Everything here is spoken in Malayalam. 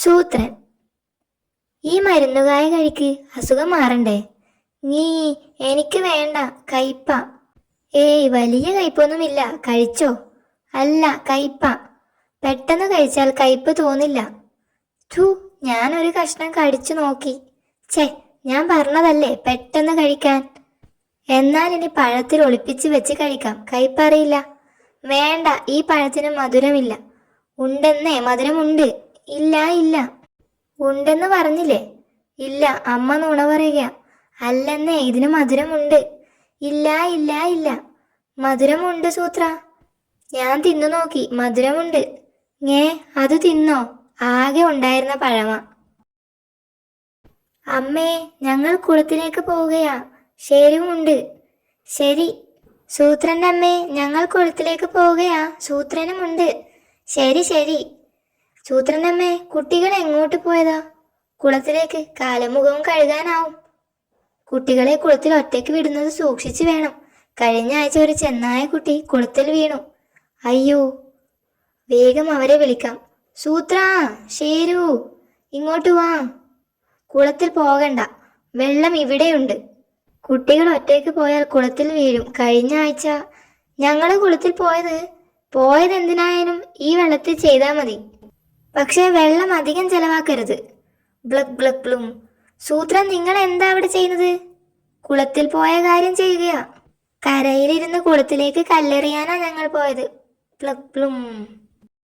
സൂത്രൻ. ഈ മരുന്നുകായ കഴിക്ക്, അസുഖം മാറണ്ടേ? നീ എനിക്ക് വേണ്ട, കയ്പ. ഏയ് വലിയ കയ്പൊന്നുമില്ല, കഴിച്ചോ. അല്ല, കയ്പ. പെട്ടെന്ന് കഴിച്ചാൽ കയ്പ് തോന്നില്ല. ഥു, ഞാനൊരു കഷ്ണം കടിച്ചു നോക്കി. ഛേ, ഞാൻ പറഞ്ഞതല്ലേ പെട്ടെന്ന് കഴിക്കാൻ. എന്നാൽ ഇനി പഴത്തിൽ ഒളിപ്പിച്ച് വെച്ച് കഴിക്കാം, കയ്പറിയില്ല. വേണ്ട, ഈ പഴത്തിന് മധുരമില്ല. ഉണ്ടെന്നേ, മധുരമുണ്ട്. ഇല്ല ഇല്ല. ഉണ്ടെന്ന് പറഞ്ഞില്ലേ? ഇല്ല, അമ്മ നുണ പറയുക. അല്ലെന്നേ, ഇതിന് മധുരമുണ്ട്. ഇല്ല ഇല്ല ഇല്ല. മധുരമുണ്ട് സൂത്ര. ഞാൻ തിന്നു നോക്കി, മധുരമുണ്ട്. അത് തിന്നോ? ആകെ ഉണ്ടായിരുന്ന പഴമ. അമ്മേ, ഞങ്ങൾ കുളത്തിലേക്ക് പോവുകയാ. ശരിയുമുണ്ട്. ശരി. സൂത്രന്റെ അമ്മേ, ഞങ്ങൾ കുളത്തിലേക്ക് പോവുകയാ. സൂത്രനുമുണ്ട്. ശരി ശരി. സൂത്രന്റെ അമ്മേ, കുട്ടികൾ എങ്ങോട്ട് പോയതാ? കുളത്തിലേക്ക്, കാലും മുഖവും കഴുകാനാവും. കുട്ടികളെ കുളത്തിൽ ഒറ്റയ്ക്ക് വിടുന്നത് സൂക്ഷിച്ചു വേണം. കഴിഞ്ഞ ആഴ്ച ഒരു ചെന്നായ കുട്ടി കുളത്തിൽ വീണു. അയ്യോ, വേഗം അവരെ വിളിക്കാം. സൂത്ര, ശേരു, ഇങ്ങോട്ട് വാ. കുളത്തിൽ പോകണ്ട, വെള്ളം ഇവിടെയുണ്ട്. കുട്ടികൾ ഒറ്റയ്ക്ക് പോയാൽ കുളത്തിൽ വീഴും. കഴിഞ്ഞ ആഴ്ച ഞങ്ങൾ കുളത്തിൽ പോയത് എന്തിനായാലും ഈ വെള്ളത്തിൽ ചെയ്താൽ മതി. പക്ഷേ വെള്ളം അധികം ചെലവാക്കരുത്. ബ്ലക് ബ്ലക് ബ്ലും. സൂത്രൻ, നിങ്ങൾ എന്താ അവിടെ ചെയ്യുന്നത്? കുളത്തിൽ പോയ കാര്യം ചെയ്യുകയാ. കരയിലിരുന്ന് കുളത്തിലേക്ക് കല്ലെറിയാനാ ഞങ്ങൾ പോയത്. ബ്ലക് ബ്ലും.